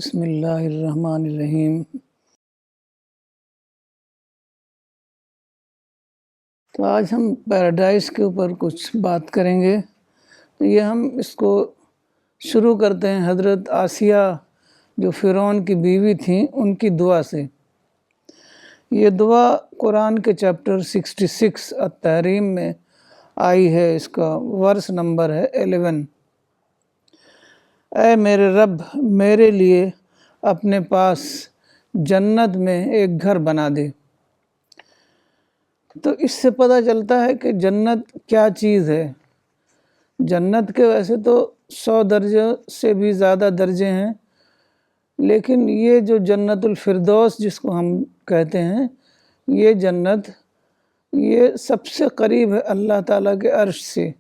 بسم اللہ الرحمن الرحیم۔ تو آج ہم پیراڈائز کے اوپر کچھ بات کریں گے۔ تو یہ ہم اس کو شروع کرتے ہیں حضرت آسیہ جو فرعون کی بیوی تھیں ان کی دعا سے۔ یہ دعا قرآن کے چیپٹر 66 التحریم میں آئی ہے، اس کا ورس نمبر ہے 11۔ اے میرے رب، میرے لیے اپنے پاس جنت میں ایک گھر بنا دے۔ تو اس سے پتہ چلتا ہے کہ جنت کیا چیز ہے۔ جنت کے ویسے تو 100 درجے سے بھی زیادہ درجے ہیں، لیکن یہ جو جنت الفردوس جس کو ہم کہتے ہیں، یہ جنت یہ سب سے قریب ہے اللہ تعالیٰ کے عرش سے۔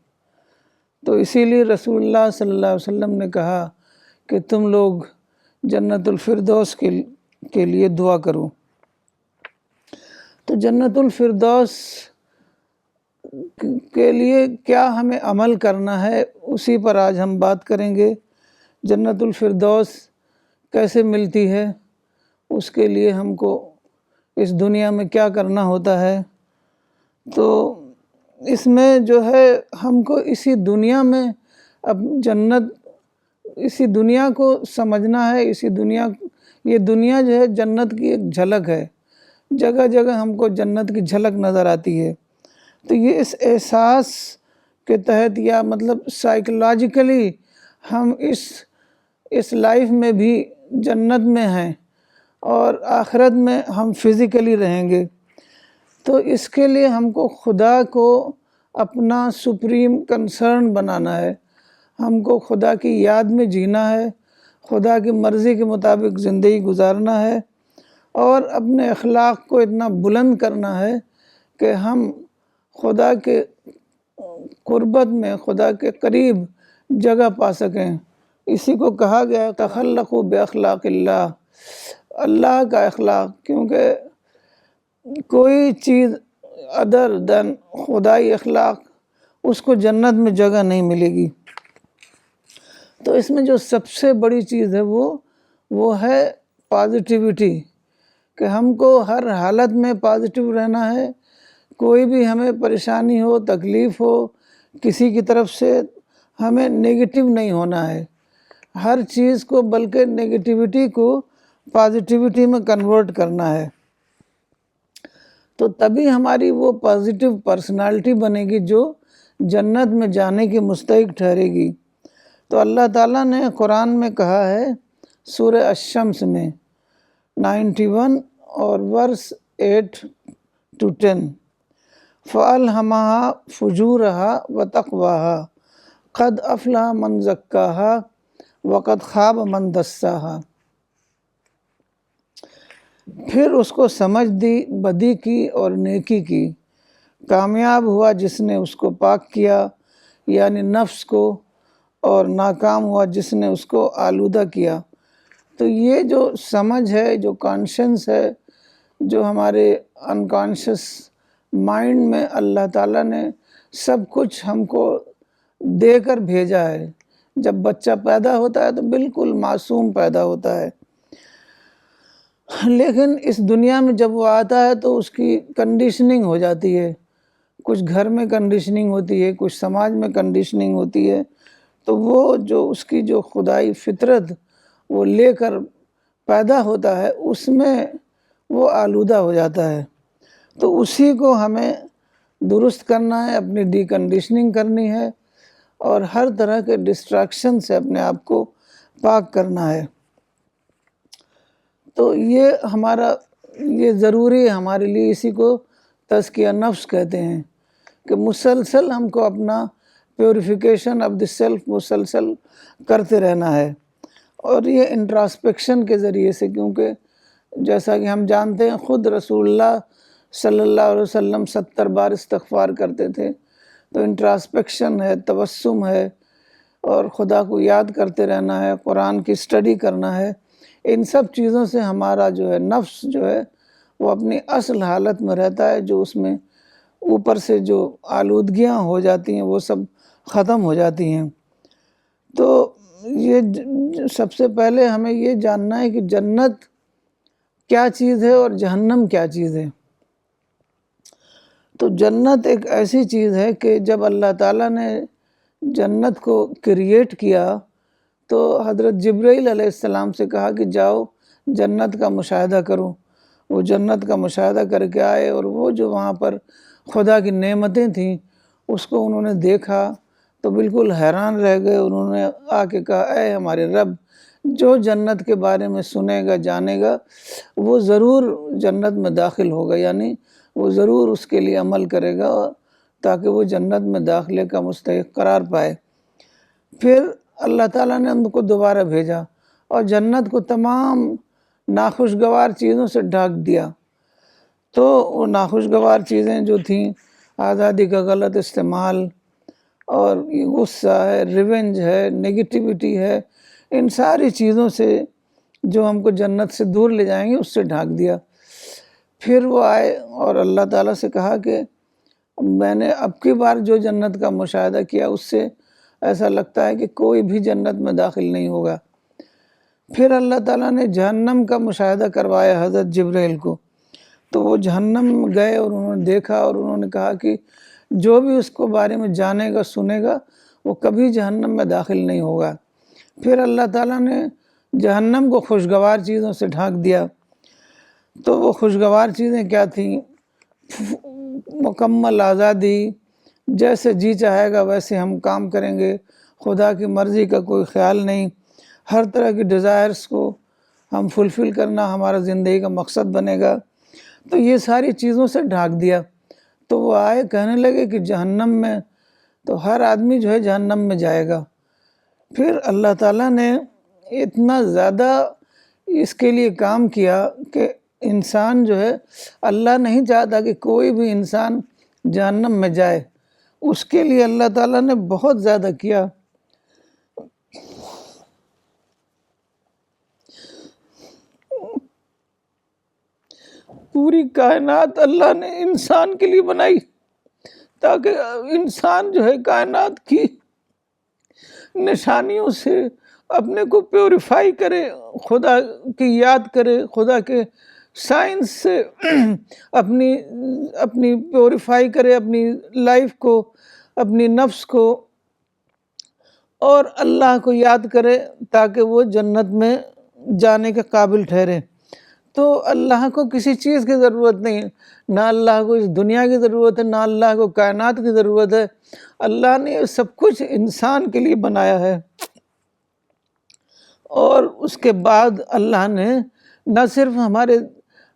تو اسی لیے رسول اللہ صلی اللہ علیہ وسلم نے کہا کہ تم لوگ جنت الفردوس کے لیے دعا کرو۔ تو جنت الفردوس کے لیے کیا ہمیں عمل کرنا ہے، اسی پر آج ہم بات کریں گے۔ جنت الفردوس کیسے ملتی ہے، اس کے لیے ہم کو اس دنیا میں کیا کرنا ہوتا ہے۔ تو اس میں جو ہے ہم کو اسی دنیا میں اب اسی دنیا کو سمجھنا ہے۔ یہ دنیا جو ہے جنت کی ایک جھلک ہے، جگہ جگہ ہم کو جنت کی جھلک نظر آتی ہے۔ تو یہ اس احساس کے تحت یا مطلب سائیکولوجیکلی ہم اس لائف میں بھی جنت میں ہیں اور آخرت میں ہم فزیکلی رہیں گے۔ تو اس کے لیے ہم کو خدا کو اپنا سپریم کنسرن بنانا ہے، ہم کو خدا کی یاد میں جینا ہے، خدا کی مرضی کے مطابق زندگی گزارنا ہے، اور اپنے اخلاق کو اتنا بلند کرنا ہے کہ ہم خدا کے قربت میں، خدا کے قریب جگہ پا سکیں۔ اسی کو کہا گیا ہے تخلقوا باخلاق اللہ، اللہ کا اخلاق، کیونکہ کوئی چیز ادر دین خدائی اخلاق اس کو جنت میں جگہ نہیں ملے گی۔ تو اس میں جو سب سے بڑی چیز ہے وہ ہے پازیٹیوٹی، کہ ہم کو ہر حالت میں پازیٹیو رہنا ہے۔ کوئی بھی ہمیں پریشانی ہو، تکلیف ہو کسی کی طرف سے، ہمیں نیگیٹو نہیں ہونا ہے ہر چیز کو، بلکہ نیگیٹیوٹی کو پازیٹیوٹی میں کنورٹ کرنا ہے۔ تو تبھی ہماری وہ پازیٹیو پرسنالٹی بنے گی جو جنت میں جانے کی مستحق ٹھہرے گی۔ تو اللہ تعالیٰ نے قرآن میں کہا ہے سورہ الشمس میں 91 اور ورس 8 to 10، فَأَلْهَمَهَا فُجُورَهَا وَتَقْوَاهَا قَدْ أَفْلَحَ مَنْ زَكَّاهَا وَقَدْ خَابَ مَنْ دَسَّاهَا۔ پھر اس کو سمجھ دی بدی کی اور نیکی کی، کامیاب ہوا جس نے اس کو پاک کیا یعنی نفس کو، اور ناکام ہوا جس نے اس کو آلودہ کیا۔ تو یہ جو سمجھ ہے، جو کانشنس ہے، جو ہمارے انکانشس مائنڈ میں اللہ تعالیٰ نے سب کچھ ہم کو دے کر بھیجا ہے۔ جب بچہ پیدا ہوتا ہے تو بالکل معصوم پیدا ہوتا ہے، لیکن اس دنیا میں جب وہ آتا ہے تو اس کی کنڈیشننگ ہو جاتی ہے، کچھ گھر میں کنڈیشننگ ہوتی ہے، کچھ سماج میں کنڈیشننگ ہوتی ہے۔ تو وہ جو اس کی جو خدائی فطرت وہ لے کر پیدا ہوتا ہے، اس میں وہ آلودہ ہو جاتا ہے۔ تو اسی کو ہمیں درست کرنا ہے، اپنی ڈی کنڈیشننگ کرنی ہے، اور ہر طرح کے ڈسٹریکشن سے اپنے آپ کو پاک کرنا ہے۔ تو یہ ضروری ہے ہمارے لیے، اسی کو تزکیہ نفس کہتے ہیں، کہ مسلسل ہم کو اپنا پیوریفیکیشن آف دی سیلف مسلسل کرتے رہنا ہے، اور یہ انٹراسپیکشن کے ذریعے سے، کیونکہ جیسا کہ ہم جانتے ہیں خود رسول اللہ صلی اللہ علیہ وسلم 70 بار استغفار کرتے تھے۔ تو انٹراسپیکشن ہے، تبسم ہے، اور خدا کو یاد کرتے رہنا ہے، قرآن کی اسٹڈی کرنا ہے۔ ان سب چیزوں سے ہمارا جو ہے نفس جو ہے وہ اپنی اصل حالت میں رہتا ہے، جو اس میں اوپر سے جو آلودگیاں ہو جاتی ہیں وہ سب ختم ہو جاتی ہیں۔ تو سب سے پہلے ہمیں یہ جاننا ہے کہ جنت کیا چیز ہے اور جہنم کیا چیز ہے۔ تو جنت ایک ایسی چیز ہے کہ جب اللہ تعالیٰ نے جنت کو کریٹ کیا تو حضرت جبرائیل علیہ السلام سے کہا کہ جاؤ جنت کا مشاہدہ کرو۔ وہ جنت کا مشاہدہ کر کے آئے اور وہ جو وہاں پر خدا کی نعمتیں تھیں اس کو انہوں نے دیکھا تو بالکل حیران رہ گئے۔ انہوں نے آ کے کہا اے ہمارے رب، جو جنت کے بارے میں سنے گا جانے گا وہ ضرور جنت میں داخل ہوگا، یعنی وہ ضرور اس کے لیے عمل کرے گا تاکہ وہ جنت میں داخلے کا مستحق قرار پائے۔ پھر اللہ تعالیٰ نے ان کو دوبارہ بھیجا اور جنت کو تمام ناخوشگوار چیزوں سے ڈھانک دیا۔ تو وہ ناخوشگوار چیزیں جو تھیں، آزادی کا غلط استعمال اور غصہ ہے، ریونج ہے، نگیٹیوٹی ہے، ان ساری چیزوں سے جو ہم کو جنت سے دور لے جائیں گے اس سے ڈھانک دیا۔ پھر وہ آئے اور اللہ تعالیٰ سے کہا کہ میں نے اب کی بار جو جنت کا مشاہدہ کیا اس سے ایسا لگتا ہے کہ کوئی بھی جنت میں داخل نہیں ہوگا۔ پھر اللہ تعالیٰ نے جہنم کا مشاہدہ کروایا حضرت جبرائیل کو، تو وہ جہنم گئے اور انہوں نے دیکھا اور انہوں نے کہا کہ جو بھی اس کو بارے میں جانے گا سنے گا وہ کبھی جہنم میں داخل نہیں ہوگا۔ پھر اللہ تعالیٰ نے جہنم کو خوشگوار چیزوں سے ڈھانک دیا۔ تو وہ خوشگوار چیزیں کیا تھیں؟ مکمل آزادی، جیسے جی چاہے گا ویسے ہم کام کریں گے، خدا کی مرضی کا کوئی خیال نہیں، ہر طرح کی ڈیزائرز کو ہم فلفل کرنا ہمارا زندگی کا مقصد بنے گا۔ تو یہ ساری چیزوں سے ڈھانک دیا۔ تو وہ آئے کہنے لگے کہ جہنم میں تو ہر آدمی جو ہے جہنم میں جائے گا۔ پھر اللہ تعالیٰ نے اتنا زیادہ اس کے لیے کام کیا کہ انسان جو ہے، اللہ نہیں چاہتا کہ کوئی بھی انسان جہنم میں جائے، اس کے لیے اللہ تعالیٰ نے بہت زیادہ کیا۔ پوری کائنات اللہ نے انسان کے لیے بنائی تاکہ انسان جو ہے کائنات کی نشانیوں سے اپنے کو پیوریفائی کرے، خدا کی یاد کرے، خدا کے سائنس سے اپنی پیوریفائی کرے اپنی لائف کو، اپنی نفس کو، اور اللہ کو یاد کرے تاکہ وہ جنت میں جانے کے قابل ٹھہرے۔ تو اللہ کو کسی چیز کی ضرورت نہیں ہے، نہ اللہ کو اس دنیا کی ضرورت ہے، نہ اللہ کو کائنات کی ضرورت ہے۔ اللہ نے سب کچھ انسان کے لیے بنایا ہے، اور اس کے بعد اللہ نے نہ صرف ہمارے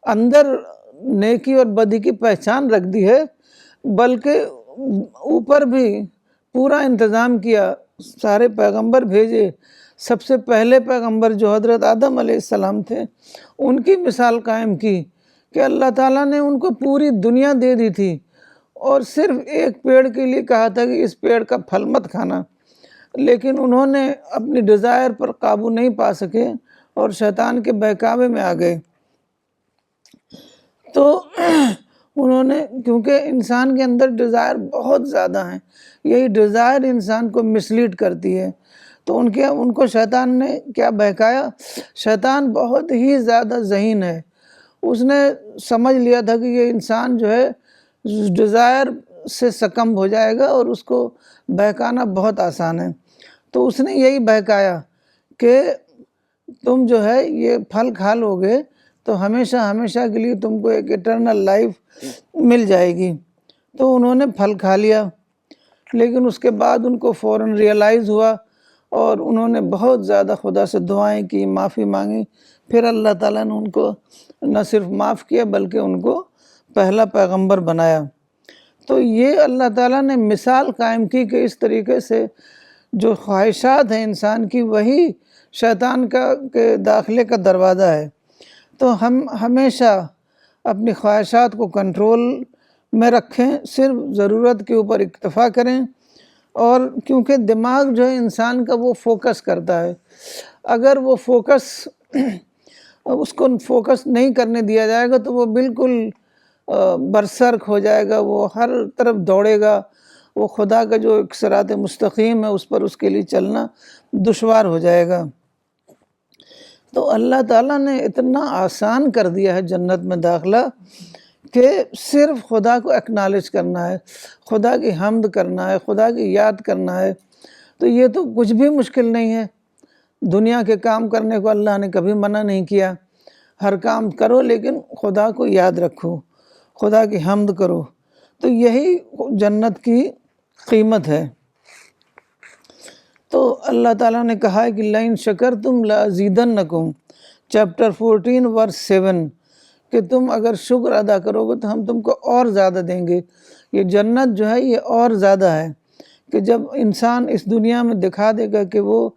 اندر نیکی اور بدی کی پہچان رکھ دی ہے بلکہ اوپر بھی پورا انتظام کیا، سارے پیغمبر بھیجے۔ سب سے پہلے پیغمبر جو حضرت آدم علیہ السلام تھے ان کی مثال قائم کی کہ اللہ تعالیٰ نے ان کو پوری دنیا دے دی تھی اور صرف ایک پیڑ کے لیے کہا تھا کہ اس پیڑ کا پھل مت کھانا، لیکن انہوں نے اپنی ڈیزائر پر قابو نہیں پا سکے اور شیطان کے بہکاوے میں آ گئے۔ تو انہوں نے، کیونکہ انسان کے اندر ڈیزائر بہت زیادہ ہیں، یہی ڈیزائر انسان کو مسلیڈ کرتی ہے، تو ان کو شیطان نے کیا بہکایا؟ شیطان بہت ہی زیادہ ذہین ہے، اس نے سمجھ لیا تھا کہ یہ انسان جو ہے ڈیزائر سے سکمب ہو جائے گا اور اس کو بہکانا بہت آسان ہے۔ تو اس نے یہی بہکایا کہ تم جو ہے یہ پھل کھا لو گے تو ہمیشہ ہمیشہ کے لیے تم کو ایک ایٹرنل لائف مل جائے گی۔ تو انہوں نے پھل کھا لیا، لیکن اس کے بعد ان کو فوراً ریئلائز ہوا اور انہوں نے بہت زیادہ خدا سے دعائیں کی، معافی مانگی۔ پھر اللہ تعالیٰ نے ان کو نہ صرف معاف کیا بلکہ ان کو پہلا پیغمبر بنایا۔ تو یہ اللہ تعالیٰ نے مثال قائم کی کہ اس طریقے سے جو خواہشات ہیں انسان کی، وہی شیطان کا کے داخلے کا دروازہ ہے۔ تو ہم ہمیشہ اپنی خواہشات کو کنٹرول میں رکھیں، صرف ضرورت کے اوپر اکتفا کریں، اور کیونکہ دماغ جو ہے انسان کا وہ فوکس کرتا ہے، اگر وہ اس کو فوکس نہیں کرنے دیا جائے گا تو وہ بالکل برسرک ہو جائے گا، وہ ہر طرف دوڑے گا وہ خدا کا جو ایک صراط مستقیم ہے اس پر اس کے لیے چلنا دشوار ہو جائے گا۔ تو اللہ تعالیٰ نے اتنا آسان کر دیا ہے جنت میں داخلہ کہ صرف خدا کو اکنالج کرنا ہے، خدا کی حمد کرنا ہے، خدا کی یاد کرنا ہے۔ تو یہ تو کچھ بھی مشکل نہیں ہے۔ دنیا کے کام کرنے کو اللہ نے کبھی منع نہیں کیا، ہر کام کرو لیکن خدا کو یاد رکھو، خدا کی حمد کرو۔ تو یہی جنت کی قیمت ہے۔ تو اللہ تعالیٰ نے کہا ہے کہ لَإِن شَكَرْتُمْ لَأَزِيدَنَّكُمْ چیپٹر 14 ورس 7 کہ تم اگر شکر ادا کرو گے تو ہم تم کو اور زیادہ دیں گے۔ یہ جنت جو ہے یہ اور زیادہ ہے کہ جب انسان اس دنیا میں دکھا دے گا کہ وہ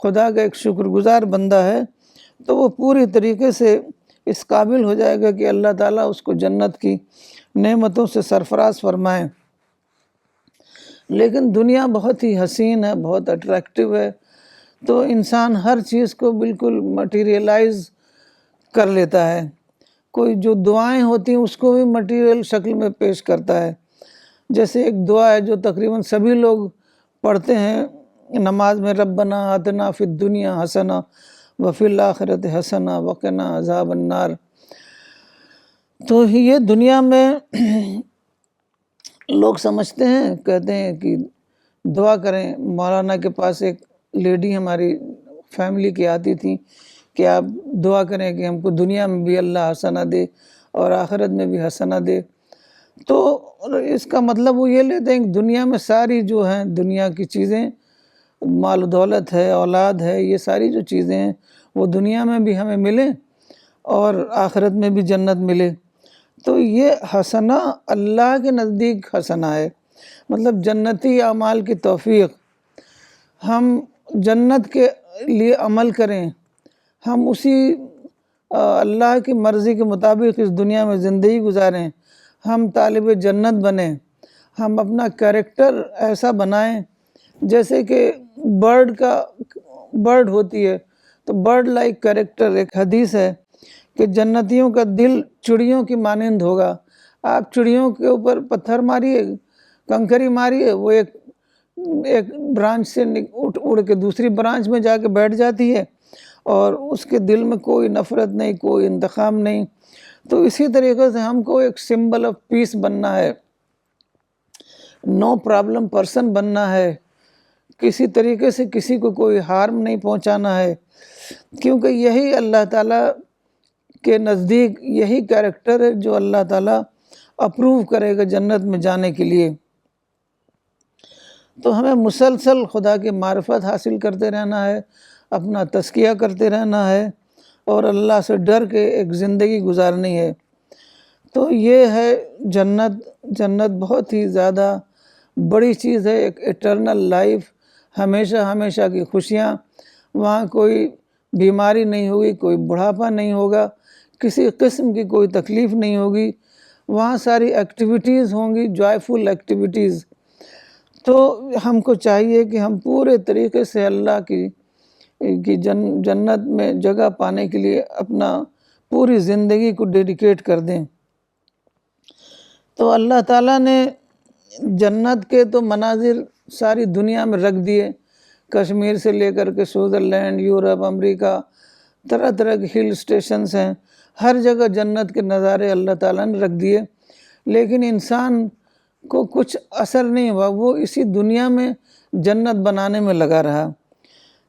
خدا کا ایک شکر گزار بندہ ہے تو وہ پوری طریقے سے اس قابل ہو جائے گا کہ اللہ تعالیٰ اس کو جنت کی نعمتوں سے سرفراز فرمائے۔ لیکن دنیا بہت ہی حسین ہے، بہت اٹریکٹیو ہے، تو انسان ہر چیز کو بالکل مٹیریلائز کر لیتا ہے۔ کوئی جو دعائیں ہوتی ہیں اس کو بھی مٹیریل شکل میں پیش کرتا ہے۔ جیسے ایک دعا ہے جو تقریباً سبھی لوگ پڑھتے ہیں نماز میں، ربنا آتنا فی الدنیا حسنہ وفی الآخرۃ حسنہ وقنا عذاب النار۔ تو یہ دنیا میں لوگ سمجھتے ہیں، کہتے ہیں کہ دعا کریں۔ مولانا کے پاس ایک لیڈی ہماری فیملی کی آتی تھی کہ آپ دعا کریں کہ ہم کو دنیا میں بھی اللہ حسنہ دے اور آخرت میں بھی حسنہ دے۔ تو اس کا مطلب وہ یہ لیتے ہیں کہ دنیا میں ساری جو ہیں دنیا کی چیزیں، مال و دولت ہے، اولاد ہے، یہ ساری جو چیزیں ہیں وہ دنیا میں بھی ہمیں ملیں اور آخرت میں بھی جنت ملے۔ تو یہ حسنہ اللہ کے نزدیک حسنہ ہے، مطلب جنتی اعمال کی توفیق۔ ہم جنت کے لیے عمل کریں، ہم اسی اللہ کی مرضی کے مطابق اس دنیا میں زندگی گزاریں، ہم طالب جنت بنیں، ہم اپنا کریکٹر ایسا بنائیں جیسے کہ برڈ ہوتی ہے تو برڈ لائک کریکٹر۔ ایک حدیث ہے کہ جنتیوں کا دل چڑیوں کی مانند ہوگا۔ آپ چڑیوں کے اوپر پتھر ماریے، کنکری ماریے، وہ ایک برانچ سے اڑ کے دوسری برانچ میں جا کے بیٹھ جاتی ہے اور اس کے دل میں کوئی نفرت نہیں، کوئی انتقام نہیں۔ تو اسی طریقے سے ہم کو ایک سمبل آف پیس بننا ہے، نو پرابلم پرسن بننا ہے، کسی طریقے سے کسی کو کوئی ہارم نہیں پہنچانا ہے، کیونکہ یہی اللہ تعالیٰ کے نزدیک یہی کریکٹر ہے جو اللہ تعالیٰ اپروو کرے گا جنت میں جانے کے لیے۔ تو ہمیں مسلسل خدا کی معرفت حاصل کرتے رہنا ہے، اپنا تزکیہ کرتے رہنا ہے اور اللہ سے ڈر کے ایک زندگی گزارنی ہے۔ تو یہ ہے جنت۔ جنت بہت ہی زیادہ بڑی چیز ہے، ایک ایٹرنل لائف، ہمیشہ ہمیشہ کی خوشیاں۔ وہاں کوئی بیماری نہیں ہوگی، کوئی بڑھاپا نہیں ہوگا، کسی قسم کی کوئی تکلیف نہیں ہوگی۔ وہاں ساری ایکٹیویٹیز ہوں گی، جوائفل ایکٹیویٹیز۔ تو ہم کو چاہیے کہ ہم پورے طریقے سے اللہ کی جنت میں جگہ پانے کے لیے اپنا پوری زندگی کو ڈیڈیکیٹ کر دیں۔ تو اللہ تعالیٰ نے جنت کے تو مناظر ساری دنیا میں رکھ دیے، کشمیر سے لے کر کے سوئٹزرلینڈ، یورپ، امریکہ، طرح طرح کے ہل اسٹیشنز ہیں، ہر جگہ جنت کے نظارے اللہ تعالیٰ نے رکھ دیے، لیکن انسان کو کچھ اثر نہیں ہوا، وہ اسی دنیا میں جنت بنانے میں لگا رہا۔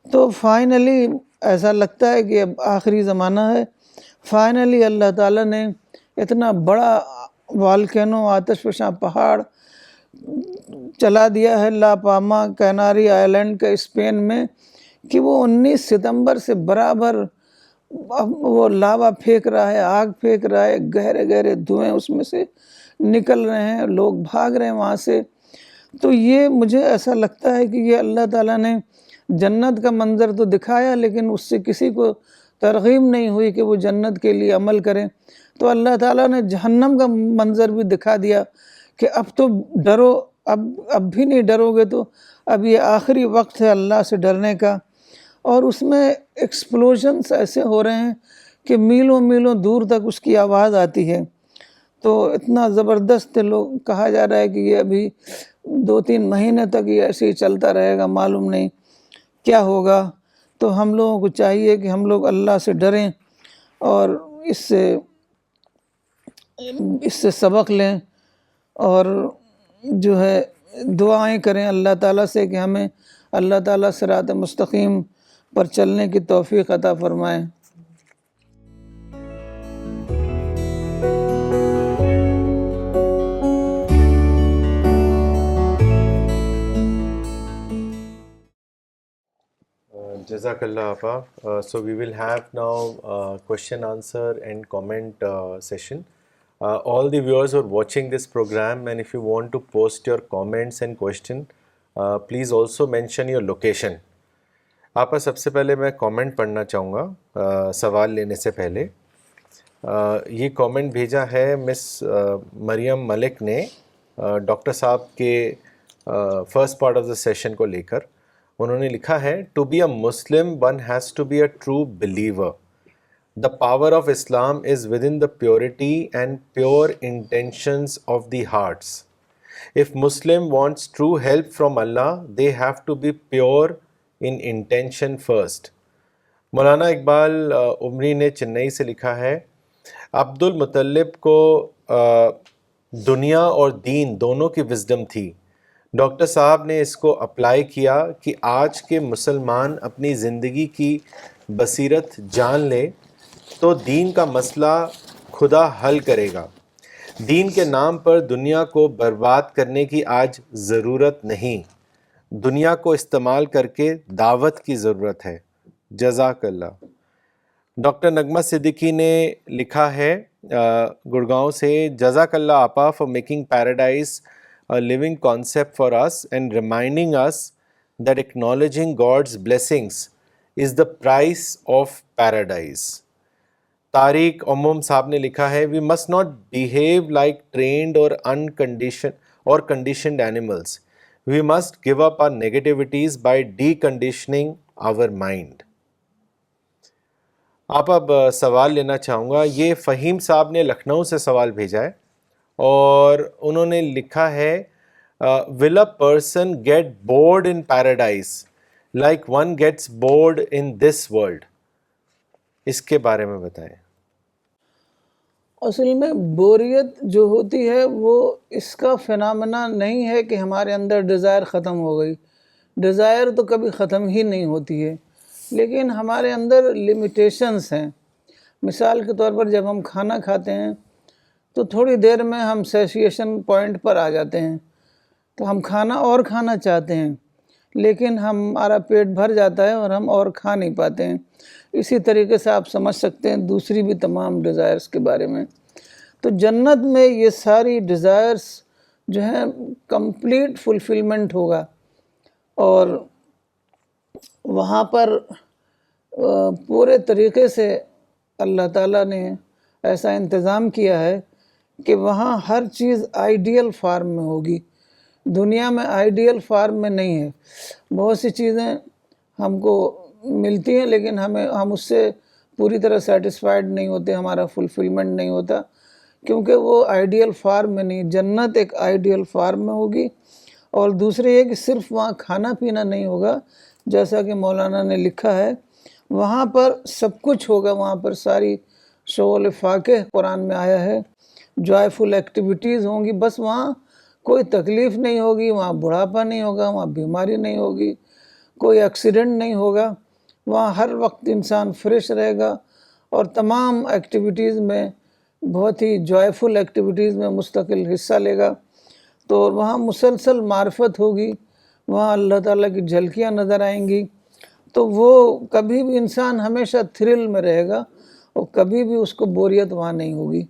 تو فائنلی ایسا لگتا ہے کہ اب آخری زمانہ ہے، فائنلی اللہ تعالیٰ نے اتنا بڑا والکینو، آتش فشاں پہاڑ چلا دیا ہے لا پاما کیناری آئلینڈ کا اسپین میں، کہ وہ 19 ستمبر سے برابر وہ لاوا پھینک رہا ہے، آگ پھینک رہا ہے، گہرے گہرے دھوئیں اس میں سے نکل رہے ہیں، لوگ بھاگ رہے ہیں وہاں سے۔ تو یہ مجھے ایسا لگتا ہے کہ یہ اللہ تعالیٰ نے جنت کا منظر تو دکھایا لیکن اس سے کسی کو ترغیب نہیں ہوئی کہ وہ جنت کے لیے عمل کریں۔ تو اللہ تعالیٰ نے جہنم کا منظر بھی دکھا دیا کہ اب تو ڈرو، اب بھی نہیں ڈرو گے تو اب یہ آخری وقت ہے اللہ سے ڈرنے کا۔ اور اس میں ایکسپلوژنس ایسے ہو رہے ہیں کہ میلوں میلوں دور تک اس کی آواز آتی ہے۔ تو اتنا زبردست لوگ کہا جا رہا ہے کہ یہ ابھی 2-3 مہینے تک یہ ایسے ہی چلتا رہے گا، معلوم نہیں کیا ہوگا. تو ہم لوگوں کو چاہیے کہ ہم لوگ اللہ سے ڈریں اور اس سے سبق لیں اور جو ہے دعائیں کریں اللہ تعالیٰ سے کہ ہمیں اللہ تعالیٰ صراط مستقیم پر چلنے کی توفیق عطا فرمائیں. Jazakallah Apa. So we will have now question answer and comment session. All the viewers who are watching this program, and if you want to post your comments and question, please also mention your location. آپا سب سے پہلے میں comment پڑھنا چاہوں گا سوال لینے سے پہلے. یہ کامنٹ بھیجا ہے مس مریم ملک نے ڈاکٹر صاحب کے first part of the session کو لے کر. انہوں نے لکھا ہے to be a Muslim one has to be a true believer. The power of Islam is within the purity and pure intentions of the hearts. If Muslim wants true help from Allah, they have to be pure in intention first. مولانا اقبال عمری نے چنئی سے لکھا ہے عبد المطلب کو دنیا اور دین دونوں کی وزڈم تھی. ڈاکٹر صاحب نے اس کو اپلائی کیا کہ آج کے مسلمان اپنی زندگی کی بصیرت جان لے تو دین کا مسئلہ خدا حل کرے گا. دین کے نام پر دنیا کو برباد کرنے کی آج ضرورت نہیں، دنیا کو استعمال کر کے دعوت کی ضرورت ہے. جزاک اللہ. ڈاکٹر نغمہ صدیقی نے لکھا ہے گڑگاؤں سے جزاک اللہ آپا for making paradise a living concept for us and reminding us that acknowledging God's blessings is the price of paradise. Tariq Amoom صاحب نے لکھا ہے we must not behave like trained or conditioned animals. We must give up our negativities by deconditioning our mind. آپ اب سوال لینا چاہوں گا. یہ فہیم صاحب نے لکھنؤ سے سوال بھیجا ہے اور انہوں نے لکھا ہے will a person get bored in paradise like one gets bored in this world. اس کے بارے میں بتائیں. اصل میں بوریت جو ہوتی ہے وہ اس کا فینامنا نہیں ہے کہ ہمارے اندر ڈیزائر ختم ہو گئی. ڈیزائر تو کبھی ختم ہی نہیں ہوتی ہے، لیکن ہمارے اندر لمیٹیشنز ہیں. مثال کے طور پر جب ہم کھانا کھاتے ہیں تو تھوڑی دیر میں ہم سیشیشن پوائنٹ پر آ جاتے ہیں، تو ہم کھانا اور کھانا چاہتے ہیں لیکن ہمارا پیٹ بھر جاتا ہے اور ہم اور کھا نہیں پاتے ہیں. اسی طریقے سے آپ سمجھ سکتے ہیں دوسری بھی تمام ڈیزائرز کے بارے میں. تو جنت میں یہ ساری ڈیزائرز جو ہیں کمپلیٹ فلفلمنٹ ہوگا اور وہاں پر پورے طریقے سے اللہ تعالیٰ نے ایسا انتظام کیا ہے کہ وہاں ہر چیز آئیڈیل فارم میں ہوگی. دنیا میں آئیڈیل فارم میں نہیں ہے. بہت سی چیزیں ہم کو ملتی ہیں لیکن ہم اس سے پوری طرح سیٹسفائیڈ نہیں ہوتے، ہمارا فلفلمنٹ نہیں ہوتا کیونکہ وہ آئیڈیل فارم میں نہیں. جنت ایک آئیڈیل فارم میں ہوگی. اور دوسری یہ کہ صرف وہاں کھانا پینا نہیں ہوگا، جیسا کہ مولانا نے لکھا ہے وہاں پر سب کچھ ہوگا. وہاں پر ساری شغل فاقہ قرآن میں آیا ہے، جوائفل ایکٹیویٹیز ہوں گی. بس وہاں کوئی تکلیف نہیں ہوگی، وہاں بڑھاپا نہیں ہوگا، وہاں بیماری نہیں ہوگی، کوئی ایکسیڈنٹ نہیں ہوگا. وہاں ہر وقت انسان فریش رہے گا اور تمام ایکٹیویٹیز میں بہت ہی جوائفل ایکٹیویٹیز میں مستقل حصہ لے گا. تو وہاں مسلسل معرفت ہوگی، وہاں اللہ تعالیٰ کی جھلکیاں نظر آئیں گی. تو وہ کبھی بھی انسان ہمیشہ تھرل میں رہے گا اور کبھی بھی اس کو بوریت وہاں نہیں ہوگی.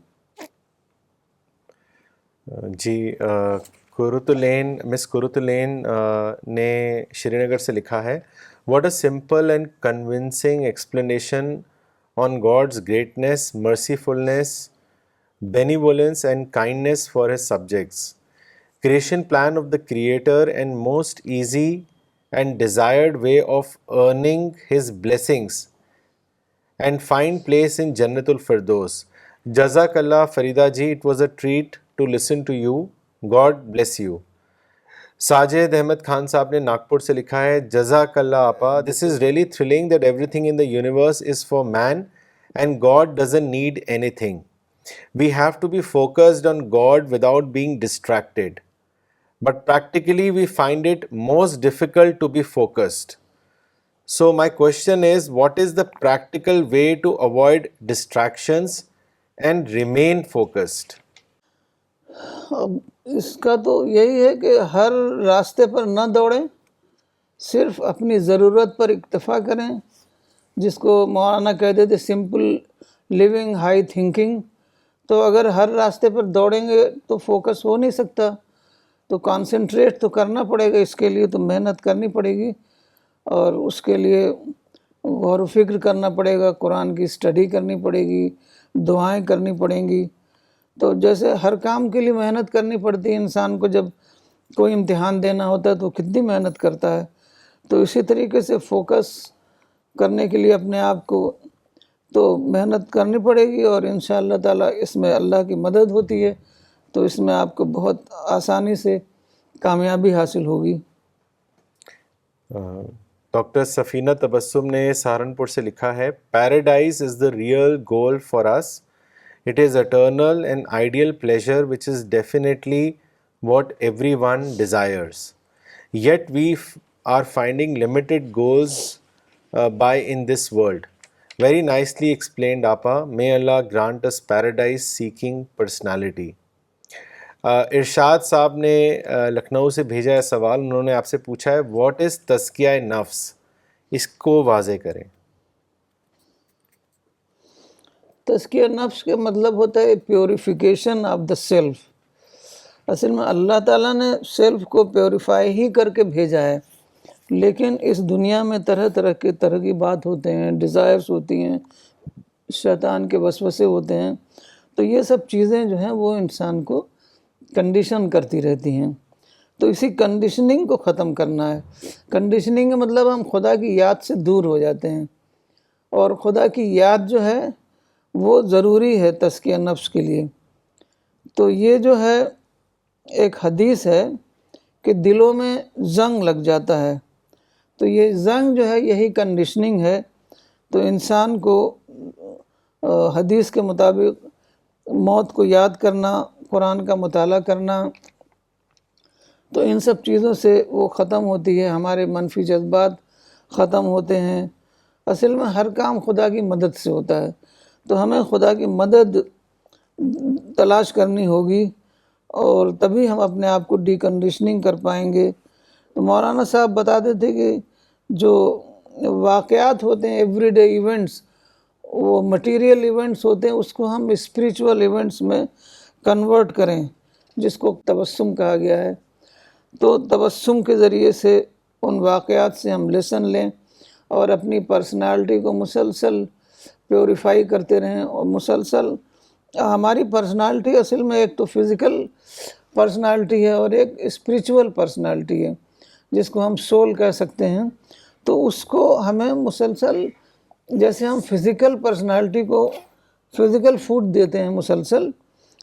جی مس کرتلین نے شری نگر سے لکھا ہے what a simple and convincing explanation on God's greatness, mercifulness, benevolence and kindness for his subjects. Creation plan of the creator and most easy and desired way of earning his blessings and find place in Jannatul Firdaus. Jazakallah Farida ji, it was a treat to listen to you. God bless you. Sajid Ahmed Khan صاحب نے ناگپور سے لکھا ہے جزاک اللہ آپا, this is really thrilling that everything in the universe is for man and God doesn't need anything. We have to be focused on God without being distracted. But practically we find it most difficult to be focused. So my question is, what is the practical way to avoid distractions and remain focused? اب اس کا تو یہی ہے کہ ہر راستے پر نہ دوڑیں, صرف اپنی ضرورت پر اکتفا کریں, جس کو مولانا کہتے تھے سمپل لیونگ ہائی تھنکنگ. تو اگر ہر راستے پر دوڑیں گے تو فوکس ہو نہیں سکتا, تو کانسنٹریٹ تو کرنا پڑے گا, اس کے لیے تو محنت کرنی پڑے گی, اور اس کے لیے غور و فکر کرنا پڑے گا, قرآن کی اسٹڈی کرنی پڑے گی, دعائیں کرنی پڑیں گی. تو جیسے ہر کام کے لیے محنت کرنی پڑتی ہے انسان کو, جب کوئی امتحان دینا ہوتا ہے تو کتنی محنت کرتا ہے, تو اسی طریقے سے فوکس کرنے کے لیے اپنے آپ کو تو محنت کرنی پڑے گی, اور انشاءاللہ تعالیٰ اس میں اللہ کی مدد ہوتی ہے, تو اس میں آپ کو بہت آسانی سے کامیابی حاصل ہوگی. ڈاکٹر سفینہ تبسم نے سہارنپور سے لکھا ہے paradise is the real goal for us, it is eternal and ideal pleasure which is definitely what everyone desires, yet we are finding limited goals by in this world. Very nicely explained, Appa. May Allah grant us paradise seeking personality. ارشاد صاحب نے لکھنؤ سے بھیجا ہے سوال, انہوں نے آپ سے پوچھا ہے واٹ از تزکیہ نفس, اس کو واضح کریں. تزکیہ نفس کا مطلب ہوتا ہے پیوریفیکیشن آف دا سیلف. اصل میں اللہ تعالیٰ نے سیلف کو پیوریفائی ہی کر کے بھیجا ہے, لیکن اس دنیا میں طرح طرح کے ترغیبات ہوتے ہیں, ڈیزائرز ہوتی ہیں, شیطان کے وسوسے ہوتے ہیں, تو یہ سب چیزیں جو ہیں وہ انسان کو کنڈیشن کرتی رہتی ہیں. تو اسی کنڈیشننگ کو ختم کرنا ہے. کنڈیشننگ کا مطلب ہم خدا کی یاد سے دور ہو جاتے ہیں, اور خدا کی یاد جو ہے وہ ضروری ہے تزکیہ نفس کے لیے. تو یہ جو ہے ایک حدیث ہے کہ دلوں میں زنگ لگ جاتا ہے, تو یہ زنگ جو ہے یہی کنڈیشننگ ہے. تو انسان کو حدیث کے مطابق موت کو یاد کرنا, قرآن کا مطالعہ کرنا, تو ان سب چیزوں سے وہ ختم ہوتی ہے, ہمارے منفی جذبات ختم ہوتے ہیں. اصل میں ہر کام خدا کی مدد سے ہوتا ہے, تو ہمیں خدا کی مدد تلاش کرنی ہوگی, اور تبھی ہم اپنے آپ کو ڈی کنڈیشننگ کر پائیں گے. تو مولانا صاحب بتاتے تھے کہ جو واقعات ہوتے ہیں ایوری ڈے ایونٹس, وہ مٹیریل ایونٹس ہوتے ہیں, اس کو ہم اسپریچول ایونٹس میں کنورٹ کریں, جس کو تبسم کہا گیا ہے. تو تبسم کے ذریعے سے ان واقعات سے ہم لیسن لیں, اور اپنی پرسنالٹی کو مسلسل پیوریفائی کرتے رہیں. اور مسلسل ہماری پرسنالٹی اصل میں ایک تو فزیکل پرسنالٹی ہے اور ایک اسپریچول پرسنالٹی ہے, جس کو ہم سول کہہ سکتے ہیں. تو اس کو ہمیں مسلسل, جیسے ہم فزیکل پرسنالٹی کو فزیکل فوڈ دیتے ہیں مسلسل,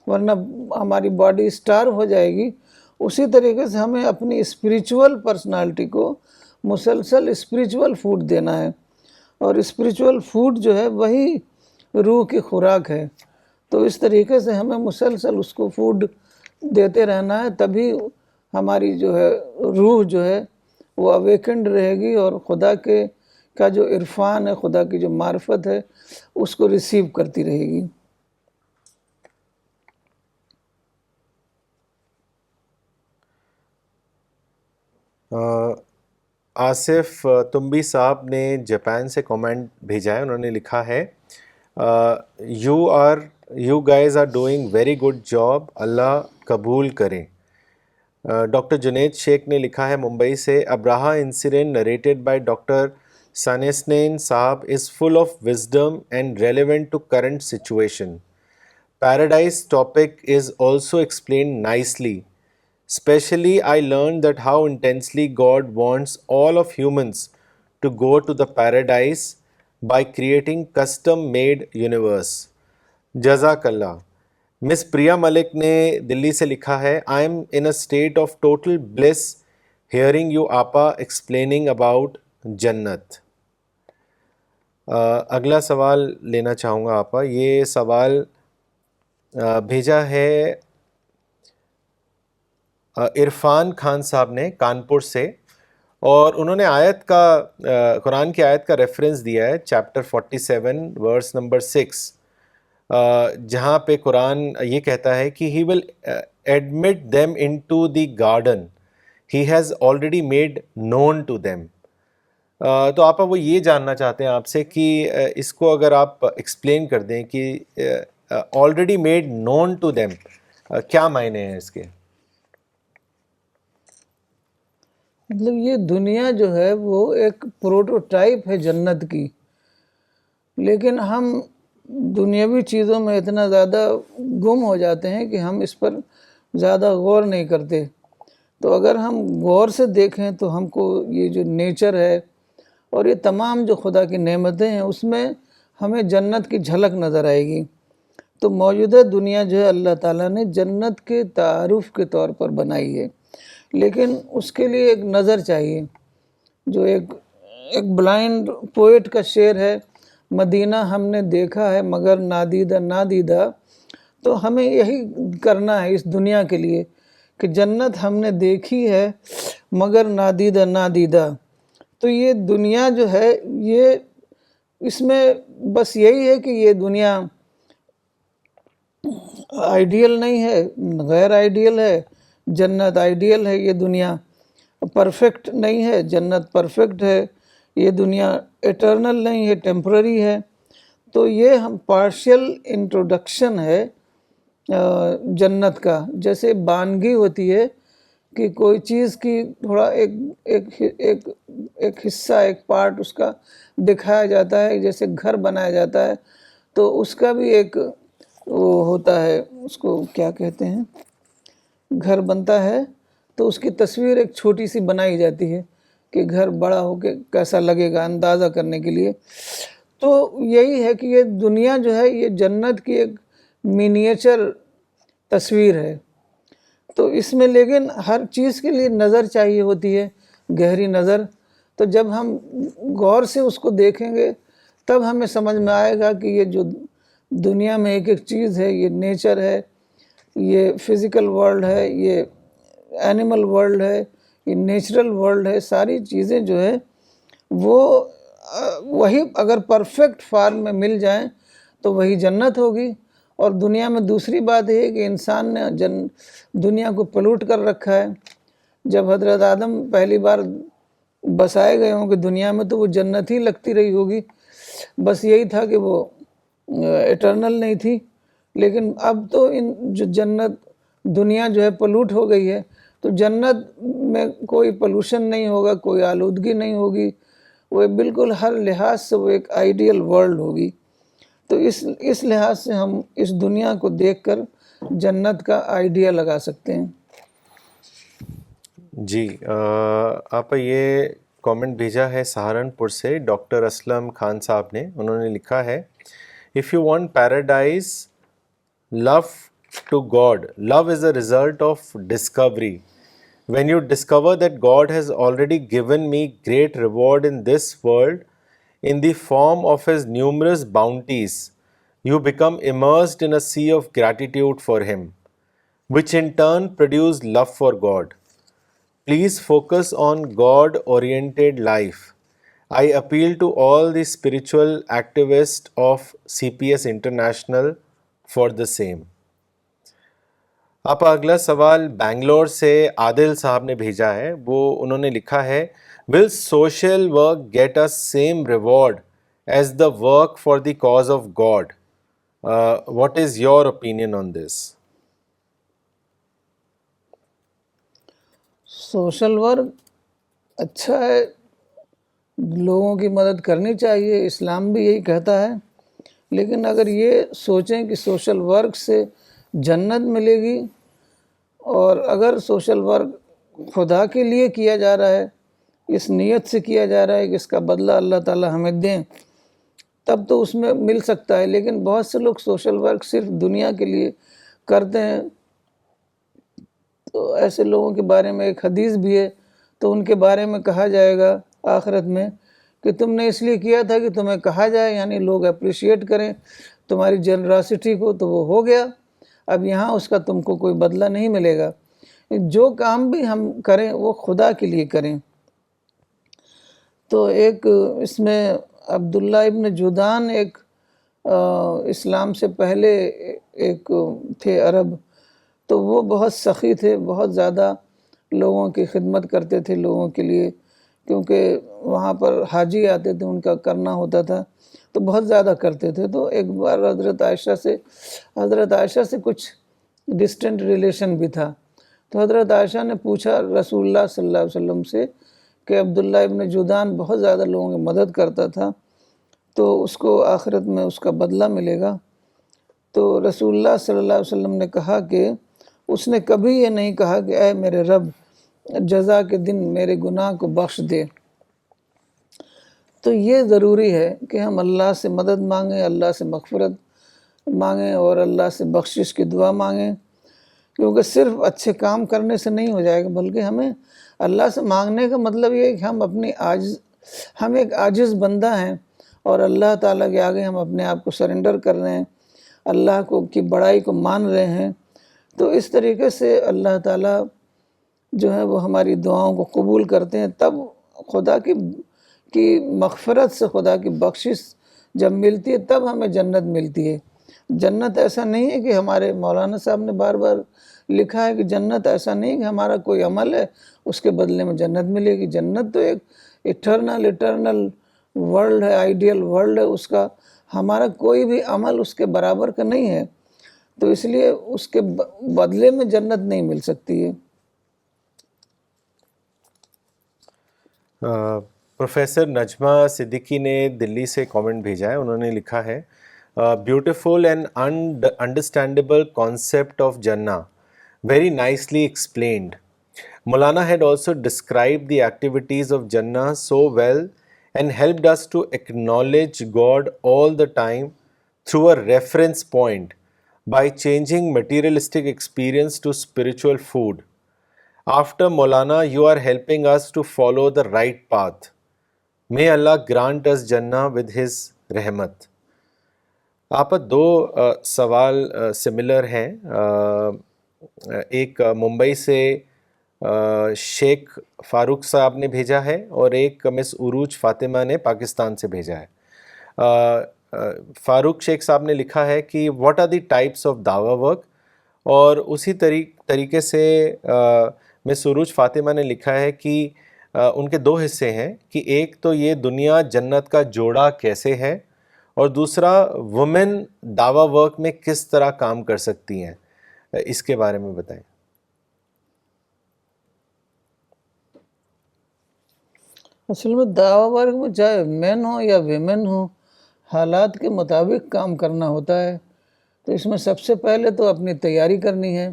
ورنہ ہماری باڈی اسٹارو ہو جائے گی, اسی طریقے سے ہمیں اپنی اسپریچول پرسنالٹی کو مسلسل اسپریچول فوڈ دینا ہے. اور اسپریچول فوڈ جو ہے وہی روح کی خوراک ہے. تو اس طریقے سے ہمیں مسلسل اس کو فوڈ دیتے رہنا ہے, تبھی ہماری جو ہے روح جو ہے وہ اویکنڈ رہے گی, اور خدا کے کا جو عرفان ہے, خدا کی جو معرفت ہے, اس کو ریسیو کرتی رہے گی. آصف تمبی صاحب نے جاپان سے کامنٹ بھیجا ہے, انہوں نے لکھا ہے you guys are doing very good job, Allah قبول کریں. ڈاکٹر جنید شیخ نے لکھا ہے ممبئی سے, Abraha incident narrated by doctor سانیسنین صاحب is full of wisdom and relevant to current situation. Paradise topic is also explained nicely. Especially, I learned that how intensely God wants all of humans to go to the paradise by creating custom-made universe. Jazakallah. Miss Priya Malik نے دلی سے لکھا ہے I am in a state of total bliss hearing you Apa explaining about Jannat. اگلا سوال لینا چاہوں گا آپا. یہ سوال بھیجا ہے عرفان خان صاحب نے کانپور سے, اور انہوں نے آیت کا قرآن کی آیت کا ریفرنس دیا ہے چیپٹر 47 ورس نمبر 6, جہاں پہ قرآن یہ کہتا ہے کہ he will admit them into the garden he has already made known to them. تو آپا وہ یہ جاننا چاہتے ہیں آپ سے کہ اس کو اگر آپ ایکسپلین کر دیں کہ already made known to them کیا معنی ہیں اس کے. مطلب یہ دنیا جو ہے وہ ایک پروٹوٹائپ ہے جنت کی, لیکن ہم دنیاوی چیزوں میں اتنا زیادہ گم ہو جاتے ہیں کہ ہم اس پر زیادہ غور نہیں کرتے. تو اگر ہم غور سے دیکھیں تو ہم کو یہ جو نیچر ہے اور یہ تمام جو خدا کی نعمتیں ہیں اس میں ہمیں جنت کی جھلک نظر آئے گی. تو موجودہ دنیا جو ہے اللہ تعالیٰ نے جنت کے تعارف کے طور پر بنائی ہے, لیکن اس کے لیے ایک نظر چاہیے. جو ایک بلائنڈ پوئٹ کا شعر ہے, مدینہ ہم نے دیکھا ہے مگر نادیدہ نادیدہ. تو ہمیں یہی کرنا ہے اس دنیا کے لیے کہ جنت ہم نے دیکھی ہے مگر نادیدہ نادیدہ. تو یہ دنیا جو ہے یہ اس میں بس یہی ہے کہ یہ دنیا آئیڈیل نہیں ہے, غیر آئیڈیل ہے. جنت آئیڈیل ہے, یہ دنیا پرفیکٹ نہیں ہے, جنت پرفیکٹ ہے. یہ دنیا ایٹرنل نہیں ہے, ٹیمپرری ہے. تو یہ ہم پارشل انٹروڈکشن ہے جنت کا. جیسے بانگی ہوتی ہے کہ کوئی چیز کی تھوڑا ایک حصہ, ایک پارٹ اس کا دکھایا جاتا ہے, جیسے گھر بنایا جاتا ہے تو اس کا بھی ایک وہ ہوتا ہے, اس کو کیا کہتے ہیں, گھر بنتا ہے تو اس کی تصویر ایک چھوٹی سی بنائی جاتی ہے کہ گھر بڑا ہو کے کیسا لگے گا اندازہ کرنے کے لیے. تو یہی ہے کہ یہ دنیا جو ہے یہ جنت کی ایک مینیچر تصویر ہے. تو اس میں لیکن ہر چیز کے لیے نظر چاہیے ہوتی ہے, گہری نظر. تو جب ہم غور سے اس کو دیکھیں گے تب ہمیں سمجھ میں آئے گا کہ یہ جو دنیا میں ایک ایک چیز ہے, یہ نیچر ہے, یہ فزیکل ورلڈ ہے, یہ اینیمل ورلڈ ہے, یہ نیچرل ورلڈ ہے. ساری چیزیں جو ہے وہ وہی اگر پرفیکٹ فارم میں مل جائیں تو وہی جنت ہوگی. اور دنیا میں دوسری بات یہ ہے کہ انسان نے دنیا کو پلوٹ کر رکھا ہے. جب حضرت آدم پہلی بار بسائے گئے ہوں کہ دنیا میں تو وہ جنت ہی لگتی رہی ہوگی, بس یہی تھا کہ وہ ایٹرنل نہیں تھی. لیکن اب تو ان جو جنت دنیا جو ہے پلوٹ ہو گئی ہے, تو جنت میں کوئی پولوشن نہیں ہوگا, کوئی آلودگی نہیں ہوگی, وہ بالکل ہر لحاظ سے وہ ایک آئیڈیل ورلڈ ہوگی. تو اس لحاظ سے ہم اس دنیا کو دیکھ کر جنت کا آئیڈیا لگا سکتے ہیں. جی آپ یہ کامنٹ بھیجا ہے سہارنپور سے ڈاکٹر اسلم خان صاحب نے. انہوں نے لکھا ہے, if you want paradise love to God, love is a result of discovery. When you discover that God has already given me great reward in this world in the form of His numerous bounties, you become immersed in a sea of gratitude for Him, which in turn produce love for God. Please focus on God-oriented life. I appeal to all the spiritual activists of CPS International for the same. آپ اگلا سوال بنگلور سے عادل صاحب نے بھیجا ہے. وہ انہوں نے لکھا ہے, will social work get as same reward as the work for the cause of God? What is your opinion on this? Social work اچھا ہے, لوگوں کی مدد کرنی چاہیے, اسلام بھی یہی کہتا ہے. لیکن اگر یہ سوچیں کہ سوشل ورک سے جنت ملے گی, اور اگر سوشل ورک خدا کے لیے کیا جا رہا ہے, اس نیت سے کیا جا رہا ہے کہ اس کا بدلہ اللہ تعالی ہمیں دیں, تب تو اس میں مل سکتا ہے. لیکن بہت سے لوگ سوشل ورک صرف دنیا کے لیے کرتے ہیں. تو ایسے لوگوں کے بارے میں ایک حدیث بھی ہے, تو ان کے بارے میں کہا جائے گا آخرت میں کہ تم نے اس لیے کیا تھا کہ تمہیں کہا جائے، یعنی لوگ اپریشیٹ کریں تمہاری جنراسٹی کو، تو وہ ہو گیا، اب یہاں اس کا تم کو کوئی بدلہ نہیں ملے گا۔ جو کام بھی ہم کریں وہ خدا کے لیے کریں۔ تو ایک اس میں عبداللہ ابن جدعان ایک اسلام سے پہلے ایک تھے عرب، تو وہ بہت سخی تھے، بہت زیادہ لوگوں کی خدمت کرتے تھے لوگوں کے لیے، کیونکہ وہاں پر حاجی آتے تھے، ان کا کرنا ہوتا تھا، تو بہت زیادہ کرتے تھے۔ تو ایک بار حضرت عائشہ سے کچھ ڈسٹنٹ ریلیشن بھی تھا، تو حضرت عائشہ نے پوچھا رسول اللہ صلی اللہ علیہ وسلم سے کہ عبداللہ ابن جدعان بہت زیادہ لوگوں کی مدد کرتا تھا، تو اس کو آخرت میں اس کا بدلہ ملے گا؟ تو رسول اللہ صلی اللہ علیہ وسلم نے کہا کہ اس نے کبھی یہ نہیں کہا کہ اے میرے رب جزا کے دن میرے گناہ کو بخش دے۔ تو یہ ضروری ہے کہ ہم اللہ سے مدد مانگیں، اللہ سے مغفرت مانگیں اور اللہ سے بخشش کی دعا مانگیں، کیونکہ صرف اچھے کام کرنے سے نہیں ہو جائے گا، بلکہ ہمیں اللہ سے مانگنے کا مطلب یہ ہے کہ ہم ایک عاجز بندہ ہیں، اور اللہ تعالیٰ کے آگے ہم اپنے آپ کو سرنڈر کر رہے ہیں، اللہ کی بڑائی کو مان رہے ہیں۔ تو اس طریقے سے اللہ تعالیٰ جو ہے وہ ہماری دعاؤں کو قبول کرتے ہیں، تب خدا کی مغفرت سے، خدا کی بخشش جب ملتی ہے تب ہمیں جنت ملتی ہے۔ جنت ایسا نہیں ہے کہ ہمارے مولانا صاحب نے بار بار لکھا ہے کہ جنت ایسا نہیں کہ ہمارا کوئی عمل ہے اس کے بدلے میں جنت ملے گی۔ جنت تو ایک ایٹرنل ورلڈ ہے، آئیڈیل ورلڈ ہے، اس کا ہمارا کوئی بھی عمل اس کے برابر کا نہیں ہے، تو اس لیے اس کے بدلے میں جنت نہیں مل سکتی ہے۔ پروفیسر نجمہ صدیقی نے دلی سے کامنٹ بھیجا ہے، انہوں نے لکھا ہے beautiful and understandable concept of جنہ، very nicely explained. Maulana had also described the activities of Jannah so well and helped us to acknowledge God all the time through a reference point by changing materialistic experience to spiritual food. After Maulana, you are helping us to follow the right path. May Allah grant us Jannah with His Rahmat. آپ دو سوال similar ہیں، ایک ممبئی سے شیخ فاروق صاحب نے بھیجا ہے اور ایک مس عروج فاطمہ نے پاکستان سے بھیجا ہے۔ فاروق شیخ صاحب نے لکھا ہے کہ what are the types of دعوی ورک، اور اسی طریقے سے مس عروج فاطمہ نے لکھا ہے کہ ان کے دو حصے ہیں، کہ ایک تو یہ دنیا جنت کا جوڑا کیسے ہے، اور دوسرا وومن دعوی ورک میں کس طرح کام کر سکتی ہیں، اس کے بارے میں بتائیں۔ اصل میں دعوی ورک میں چاہے مین ہو یا ویمن ہو، حالات کے مطابق کام کرنا ہوتا ہے۔ تو اس میں سب سے پہلے تو اپنی تیاری کرنی ہے،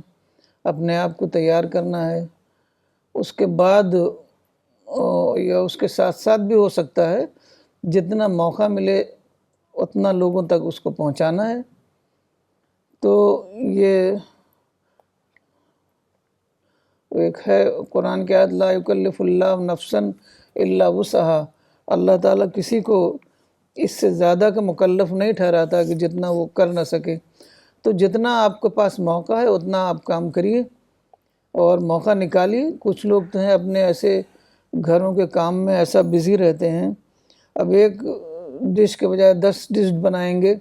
اپنے آپ کو تیار کرنا ہے، اس کے بعد یا اس کے ساتھ ساتھ بھی ہو سکتا ہے جتنا موقع ملے اتنا لوگوں تک اس کو پہنچانا ہے۔ تو یہ ایک ہے قرآن کی آیت، لا یکلف اللہ نفسا الا وسعہا، اللہ تعالیٰ کسی کو اس سے زیادہ کا مکلف نہیں ٹھہراتا کہ جتنا وہ کر نہ سکے۔ تو جتنا آپ کے پاس موقع ہے اتنا آپ کام کریے اور موقع نکالیے۔ کچھ لوگ تو ہیں اپنے ایسے گھروں کے کام میں ایسا بزی رہتے ہیں، اب ایک ڈش کے بجائے 10 ڈش بنائیں گے۔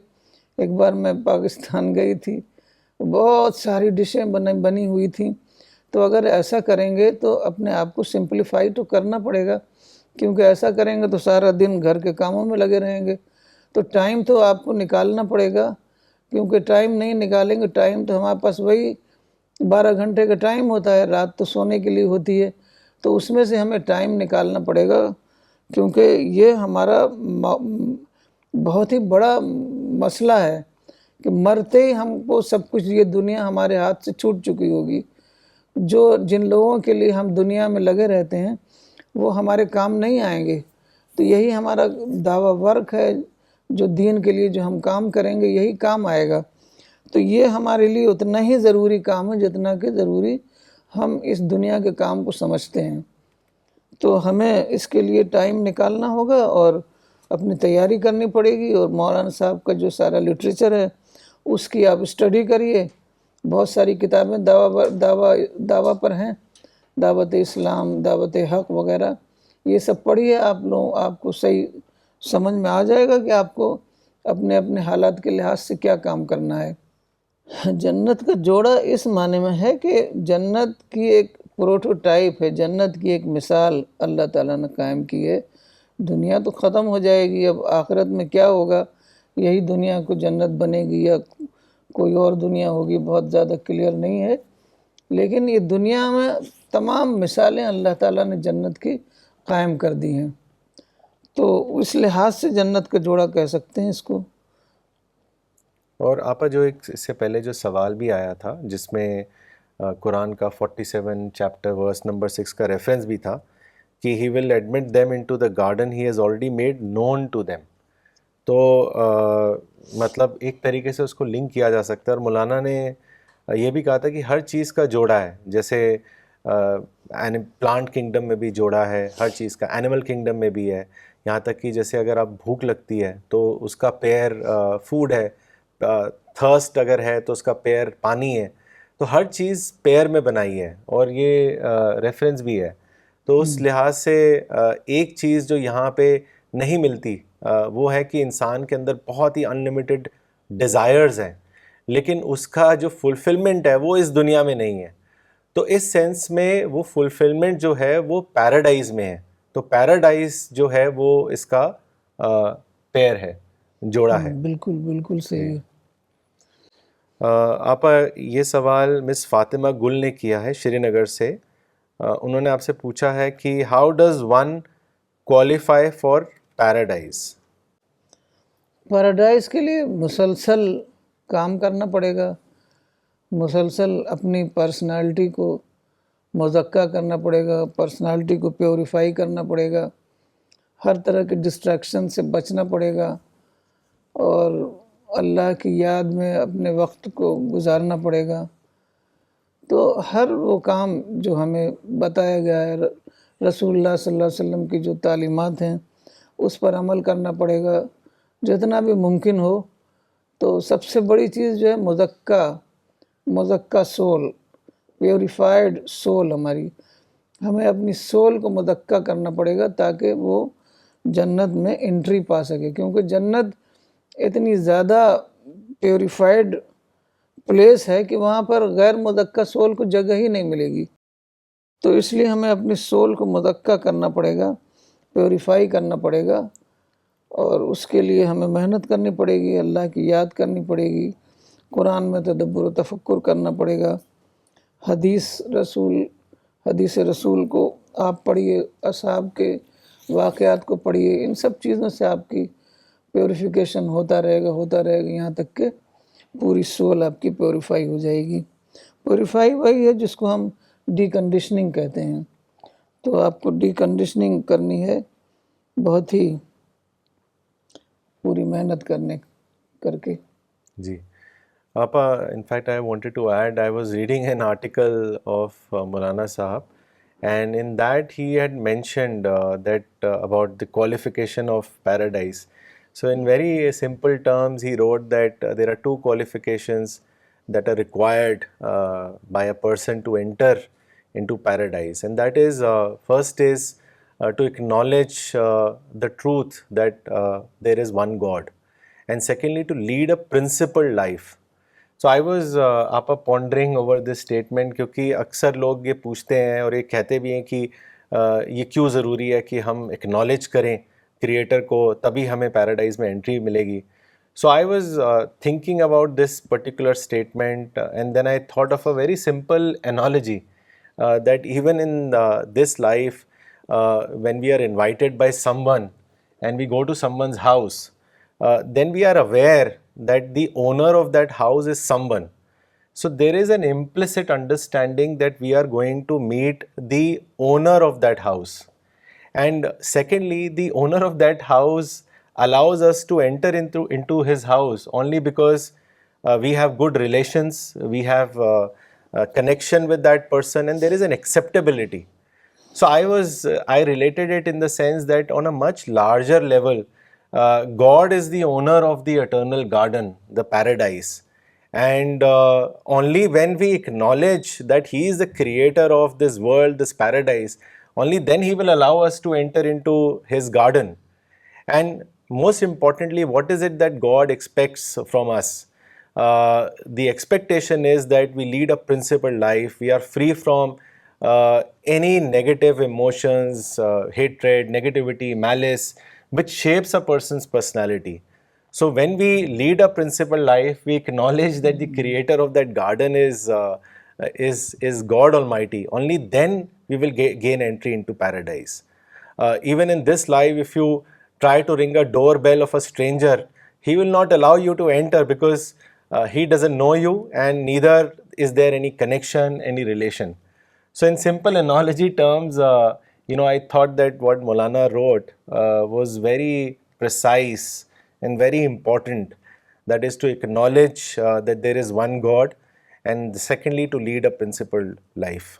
ایک بار میں پاکستان گئی تھی، بہت ساری ڈشیں بنی ہوئی تھیں، تو اگر ایسا کریں گے تو اپنے آپ کو سمپلیفائی تو کرنا پڑے گا، کیونکہ ایسا کریں گے تو سارا دن گھر کے کاموں میں لگے رہیں گے، تو ٹائم تو آپ کو نکالنا پڑے گا، کیونکہ ٹائم نہیں نکالیں گے، ٹائم تو ہمارے پاس وہی 12 گھنٹے کا ٹائم ہوتا ہے، رات تو سونے کے لیے ہوتی ہے، تو اس میں سے ہمیں ٹائم نکالنا پڑے گا، کیونکہ یہ ہمارا بہت ہی بڑا مسئلہ ہے کہ مرتے ہی ہم کو سب کچھ، یہ دنیا ہمارے ہاتھ سے چھوٹ چکی ہوگی۔ جن لوگوں کے لیے ہم دنیا میں لگے رہتے ہیں وہ ہمارے کام نہیں آئیں گے، تو یہی ہمارا دعوی ورک ہے، جو دین کے لیے جو ہم کام کریں گے یہی کام آئے گا۔ تو یہ ہمارے لیے اتنا ہی ضروری کام ہے جتنا کہ ضروری ہم اس دنیا کے کام کو سمجھتے ہیں۔ تو ہمیں اس کے لیے ٹائم نکالنا ہوگا اور اپنی تیاری کرنی پڑے گی، اور مولانا صاحب کا جو سارا لٹریچر ہے اس کی آپ اسٹڈی کریے. بہت ساری کتابیں دعویٰ پر ہیں، دعوت اسلام، دعوت حق وغیرہ، یہ سب پڑھیے. آپ کو صحیح سمجھ میں آ جائے گا کہ آپ کو اپنے اپنے حالات کے لحاظ سے کیا کام کرنا ہے. جنت کا جوڑا اس معنی میں ہے کہ جنت کی ایک پروٹوٹائپ ہے، جنت کی ایک مثال اللہ تعالیٰ نے قائم کی ہے. دنیا تو ختم ہو جائے گی، اب آخرت میں کیا ہوگا، یہی دنیا کو جنت بنے گی یا کوئی اور دنیا ہوگی، بہت زیادہ کلیئر نہیں ہے. لیکن یہ دنیا میں تمام مثالیں اللہ تعالیٰ نے جنت کی قائم کر دی ہیں، تو اس لحاظ سے جنت کا جوڑا کہہ سکتے ہیں اس کو. اور آپا جو ایک اس سے پہلے جو سوال بھی آیا تھا جس میں قرآن کا 47 چیپٹر ورس نمبر 6 کا ریفرنس بھی تھا کہ he will admit them into the garden he has already made known to them. تو مطلب ایک طریقے سے اس کو لنک کیا جا سکتا ہے. اور مولانا نے یہ بھی کہا تھا کہ ہر چیز کا جوڑا ہے، جیسے پلانٹ کنگڈم میں بھی جوڑا ہے ہر چیز کا، اینیمل کنگڈم میں بھی ہے، یہاں تک کہ جیسے اگر آپ بھوک لگتی ہے تو اس کا پیر فوڈ ہے، تھرسٹ اگر ہے تو اس کا پیر پانی ہے. تو ہر چیز پیر میں بنائی ہے، اور یہ ریفرنس بھی ہے. تو اس لحاظ سے ایک چیز جو یہاں پہ نہیں ملتی وہ ہے کہ انسان کے اندر بہت ہی انلمیٹڈ ڈیزائرز ہیں، لیکن اس کا جو فلفلمنٹ ہے وہ اس دنیا میں نہیں ہے. تو اس سینس میں وہ فلفلمنٹ جو ہے وہ پیراڈائز میں ہے. تو پیراڈائز جو ہے وہ اس کا پیر ہے، جوڑا ہے. بالکل بالکل صحیح. آپا یہ سوال مس فاطمہ گل نے کیا ہے شری نگر سے. انہوں نے آپ سے پوچھا ہے کہ how does one qualify for paradise? Paradise کے لیے مسلسل کام کرنا پڑے گا، مسلسل اپنی پرسنالٹی کو مزکہ کرنا پڑے گا، پرسنالٹی کو پیوریفائی کرنا پڑے گا، ہر طرح کے ڈسٹریکشن سے بچنا پڑے گا، اور اللہ کی یاد میں اپنے وقت کو گزارنا پڑے گا. تو ہر وہ کام جو ہمیں بتایا گیا ہے، رسول اللہ صلی اللہ علیہ وسلم کی جو تعلیمات ہیں اس پر عمل کرنا پڑے گا جتنا بھی ممکن ہو. تو سب سے بڑی چیز جو ہے مزکہ سول، پیوریفائڈ سول، ہمیں اپنی سول کو مزکہ کرنا پڑے گا تاکہ وہ جنت میں انٹری پا سکے، کیونکہ جنت اتنی زیادہ پیوریفائڈ پلیس ہے کہ وہاں پر غیر مزکہ سول کو جگہ ہی نہیں ملے گی. تو اس لیے ہمیں اپنی سول کو مزکہ کرنا پڑے گا، پیوریفائی کرنا پڑے گا، اور اس کے لیے ہمیں محنت کرنی پڑے گی، اللہ کی یاد کرنی پڑے گی، قرآن میں تدبر و تفکر کرنا پڑے گا، حدیث رسول کو آپ پڑھیے، اصحاب کے واقعات کو پڑھیے. ان سب چیزوں سے آپ کی پیوریفیکیشن ہوتا رہے گا یہاں تک کہ پوری سول آپ کی پیوریفائی ہو جائے گی. پیوریفائی وہی ہے جس کو ہم ڈی کنڈیشننگ کہتے ہیں. تو آپ کو ڈی کنڈیشننگ کرنی ہے، بہت ہی پوری محنت کر کے. جی Papa, in fact, I wanted to add, I was reading an article of Maulana Sahab, and in that he had mentioned about the qualification of paradise. So in very simple terms, he wrote that there are two qualifications that are required by a person to enter into paradise, and that is, first is to acknowledge the truth that there is one God, and secondly, to lead a principled life. So I was pondering over this statement, کیونکہ اکثر لوگ یہ پوچھتے ہیں اور یہ کہتے بھی ہیں کہ یہ کیوں ضروری ہے کہ ہم اکنالج کریں کریٹر کو، تبھی ہمیں پیراڈائز میں انٹری ملے گی. So I was thinking about this particular statement, and then I thought of a very simple analogy that even in this life, when we are invited by someone and we go to someone's house, then we are aware that the owner of that house is someone. So there is an implicit understanding that we are going to meet the owner of that house. And secondly, the owner of that house allows us to enter into his house only because we have good relations, we have a connection with that person, and there is an acceptability. So I related it in the sense that on a much larger level, God is the owner of the eternal garden, the paradise. And only when we acknowledge that He is the creator of this world, this paradise, only then He will allow us to enter into His garden. And most importantly, what is it that God expects from us? The expectation is that we lead a principled life. We are free from any negative emotions, hatred, negativity, malice, which shapes a person's personality. So when we lead a principled life, we acknowledge that the creator of that garden is God Almighty. Only then we will gain entry into paradise. Even in this life, if you try to ring a doorbell of a stranger, he will not allow you to enter because he doesn't know you, and neither is there any connection, any relation. So in simple analogy terms, I thought that what Maulana wrote was very precise and very important. That is to acknowledge that there is one God, and secondly to lead a principled life.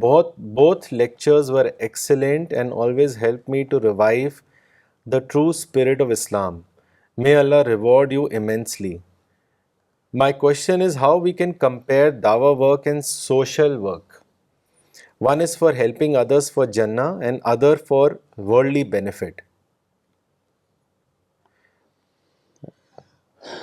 both lectures were excellent and always helped me to revive the true spirit of Islam. May Allah reward you immensely. My question is how we can compare dawah work and social work. One is for helping others for Jannah and other for worldly benefit.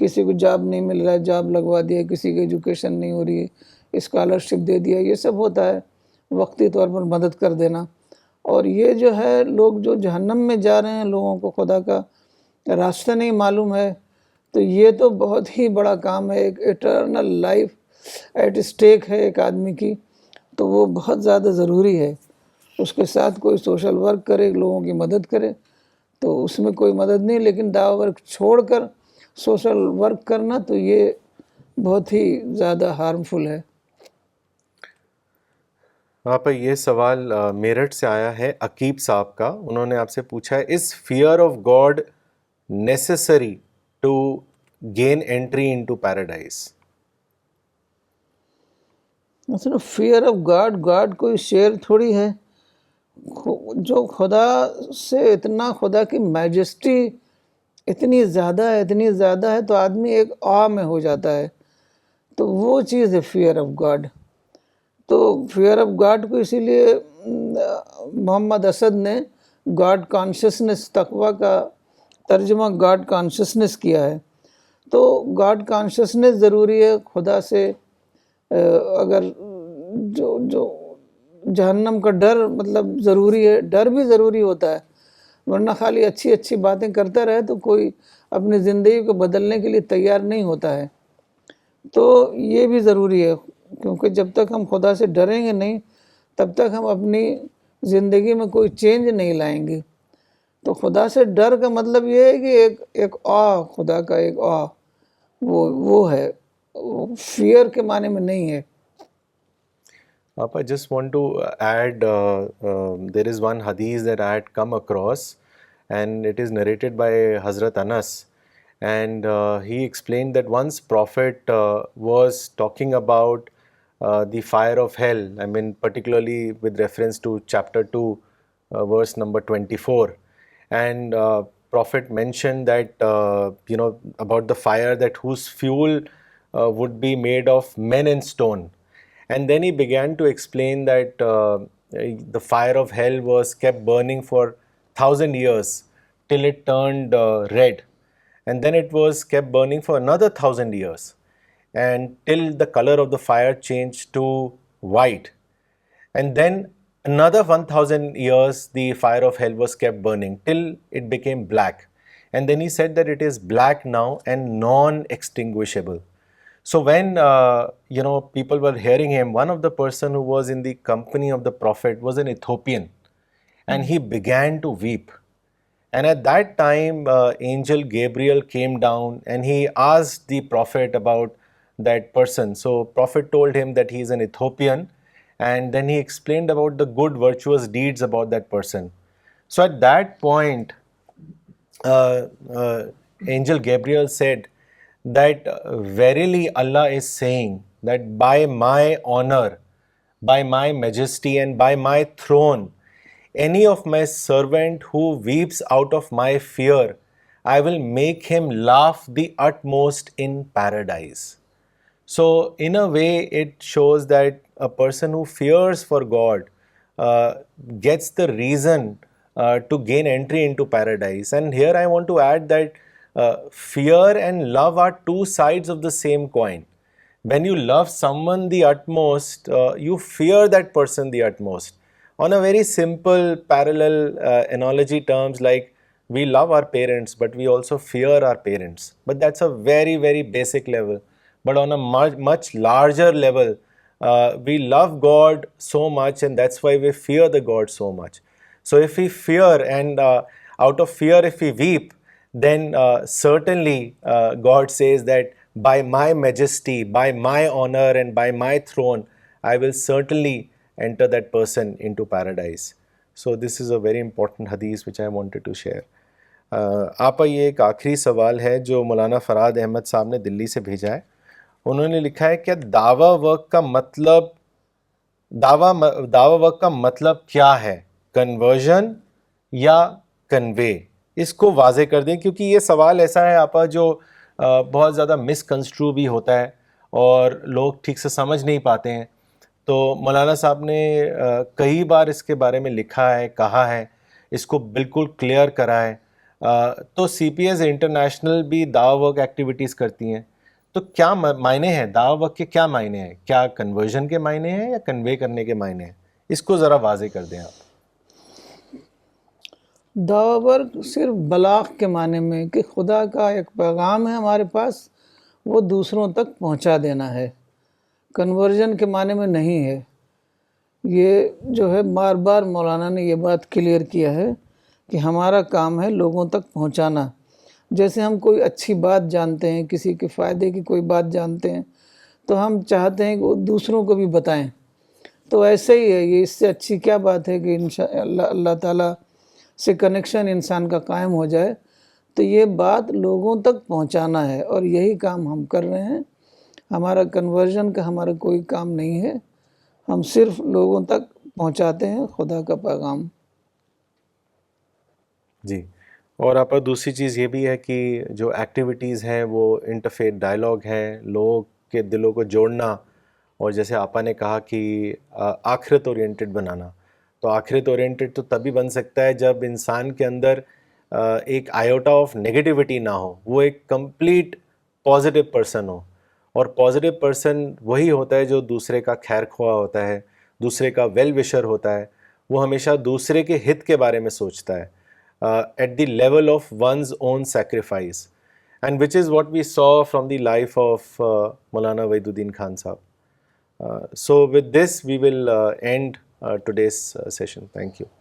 کسی کو job نہیں مل رہا ہے job لگوا دیا, کسی کی ایجوکیشن نہیں ہو رہی ہے اسکالرشپ دے دیا, یہ سب ہوتا ہے وقتی طور پر مدد کر دینا. اور یہ جو ہے لوگ جو جہنم میں جا رہے ہیں, لوگوں کو خدا کا راستہ نہیں معلوم ہے, تو یہ تو بہت ہی بڑا کام ہے. ایک ایٹرنل لائف ایٹ اسٹیک ہے ایک آدمی کی, تو وہ بہت زیادہ ضروری ہے. اس کے ساتھ کوئی سوشل ورک کرے, لوگوں کی مدد کرے, تو اس میں کوئی مدد نہیں, لیکن دعوی ورک چھوڑ کر سوشل ورک کرنا تو یہ بہت ہی زیادہ ہارمفل ہے. آپ یہ سوال میرٹھ سے آیا ہے عقیب صاحب کا. انہوں نے آپ سے پوچھا ہے, is fear of God necessary to gain entry into paradise? مثلا فیئر آف گاڈ, گاڈ کوئی شیر تھوڑی ہے. جو خدا سے اتنا, خدا کی میجسٹی اتنی زیادہ ہے تو آدمی ایک آ میں ہو جاتا ہے, تو وہ چیز ہے فیئر آف گاڈ. تو فیئر آف گاڈ کو اسی لیے محمد اسد نے گاڈ کانشسنس, تقوی کا ترجمہ گاڈ کانشسنس کیا ہے. تو گاڈ کانشسنس ضروری ہے. خدا سے اگر جو جہنم کا ڈر مطلب ضروری ہے, ڈر بھی ضروری ہوتا ہے, ورنہ خالی اچھی باتیں کرتا رہے تو کوئی اپنی زندگی کو بدلنے کے لیے تیار نہیں ہوتا ہے. تو یہ بھی ضروری ہے, کیونکہ جب تک ہم خدا سے ڈریں گے نہیں تب تک ہم اپنی زندگی میں کوئی چینج نہیں لائیں گے. تو خدا سے ڈر کا مطلب یہ ہے کہ ایک خدا کا ایک وہ ہے, فیئر کے معنی میں نہیں ہے. I just want to add, there is one hadith that I had come across, and it is narrated by Hazrat Anas, and he explained that once Prophet was talking about the fire of hell, I mean particularly with reference to chapter 2, verse number 24, and Prophet mentioned that about the fire that whose fuel would be made of men and stone. And then he began to explain that the fire of hell was kept burning for 1,000 years till it turned red. And then it was kept burning for another 1,000 years, and till the color of the fire changed to white. And then another 1,000 years the fire of hell was kept burning till it became black. And then he said that it is black now and non-extinguishable. So when people were hearing him, one of the person who was in the company of the Prophet was an Ethiopian, and he began to weep. And at that time, angel Gabriel came down and he asked the Prophet about that person. So Prophet told him that he is an Ethiopian, and then he explained about the good virtuous deeds about that person. So at that point, angel Gabriel said that verily Allah is saying that by my honor, by my majesty, and by my throne, any of my servant who weeps out of my fear, I will make him laugh the utmost in paradise. So in a way it shows that a person who fears for God gets the reason to gain entry into paradise. And here I want to add that fear and love are two sides of the same coin. When you love someone the utmost, you fear that person the utmost. On a very simple parallel analogy terms, like we love our parents but we also fear our parents, but that's a very, very basic level. But on a much larger level, we love God so much, and that's why we fear the God so much. So if we fear, and out of fear if we weep, then certainly God says that by my majesty, by my honor, and by my throne, I will certainly enter that person into paradise. So this is a very important hadith which I wanted to share. آپ یہ ایک آخری سوال ہے جو مولانا فراد احمد صاحب نے دلی سے بھیجا ہے. انہوں نے لکھا ہے کہ دعویٰ ورک کا مطلب کیا ہے, کنورژن یا کنوے؟ اس کو واضح کر دیں, کیونکہ یہ سوال ایسا ہے آپا جو بہت زیادہ مس کنسٹرو بھی ہوتا ہے اور لوگ ٹھیک سے سمجھ نہیں پاتے ہیں. تو مولانا صاحب نے کئی بار اس کے بارے میں لکھا ہے, کہا ہے, اس کو بالکل کلیئر کرا ہے. تو سی پی ایز انٹرنیشنل بھی دعوی ورک ایکٹیویٹیز کرتی ہیں, تو کیا معنی ہیں دعوی ورک کے, کیا معنی ہیں, کیا کنورژن کے معنی ہیں یا کنوے کرنے کے معنی ہیں؟ اس کو ذرا واضح کر دیں آپ. دعوی ورک صرف بلاغ کے معنی میں کہ خدا کا ایک پیغام ہے ہمارے پاس, وہ دوسروں تک پہنچا دینا ہے. کنورژن کے معنی میں نہیں ہے. یہ جو ہے بار بار مولانا نے یہ بات کلیئر کیا ہے کہ ہمارا کام ہے لوگوں تک پہنچانا. جیسے ہم کوئی اچھی بات جانتے ہیں, کسی کے فائدے کی کوئی بات جانتے ہیں, تو ہم چاہتے ہیں کہ وہ دوسروں کو بھی بتائیں. تو ایسے ہی ہے, یہ اس سے اچھی کیا بات ہے کہ اللہ تعالیٰ سے کنیکشن انسان کا قائم ہو جائے. تو یہ بات لوگوں تک پہنچانا ہے, اور یہی کام ہم کر رہے ہیں. ہمارا کنورژن کا ہمارا کوئی کام نہیں ہے, ہم صرف لوگوں تک پہنچاتے ہیں خدا کا پیغام. جی, اور آپ دوسری چیز یہ بھی ہے کہ جو ایکٹیویٹیز ہیں وہ انٹرفیتھ ڈائلاگ ہیں, لوگوں کے دلوں کو جوڑنا, اور جیسے آپا نے کہا کہ آخرت اورینٹڈ بنانا. تو آخرت اورینٹڈ تو تبھی بن سکتا ہے جب انسان کے اندر ایک آئیوٹا آف نیگیٹیوٹی نہ ہو, وہ ایک کمپلیٹ پازیٹیو پرسن ہو. اور پازیٹیو پرسن وہی ہوتا ہے جو دوسرے کا خیر خواہ ہوتا ہے, دوسرے کا ویل وشر ہوتا ہے, وہ ہمیشہ دوسرے کے ہت کے بارے میں سوچتا ہے at the level of one's own sacrifice, and which is what we saw from the life of Maulana Waiduddin Khan Sahab. So with this we will end today's session. Thank you.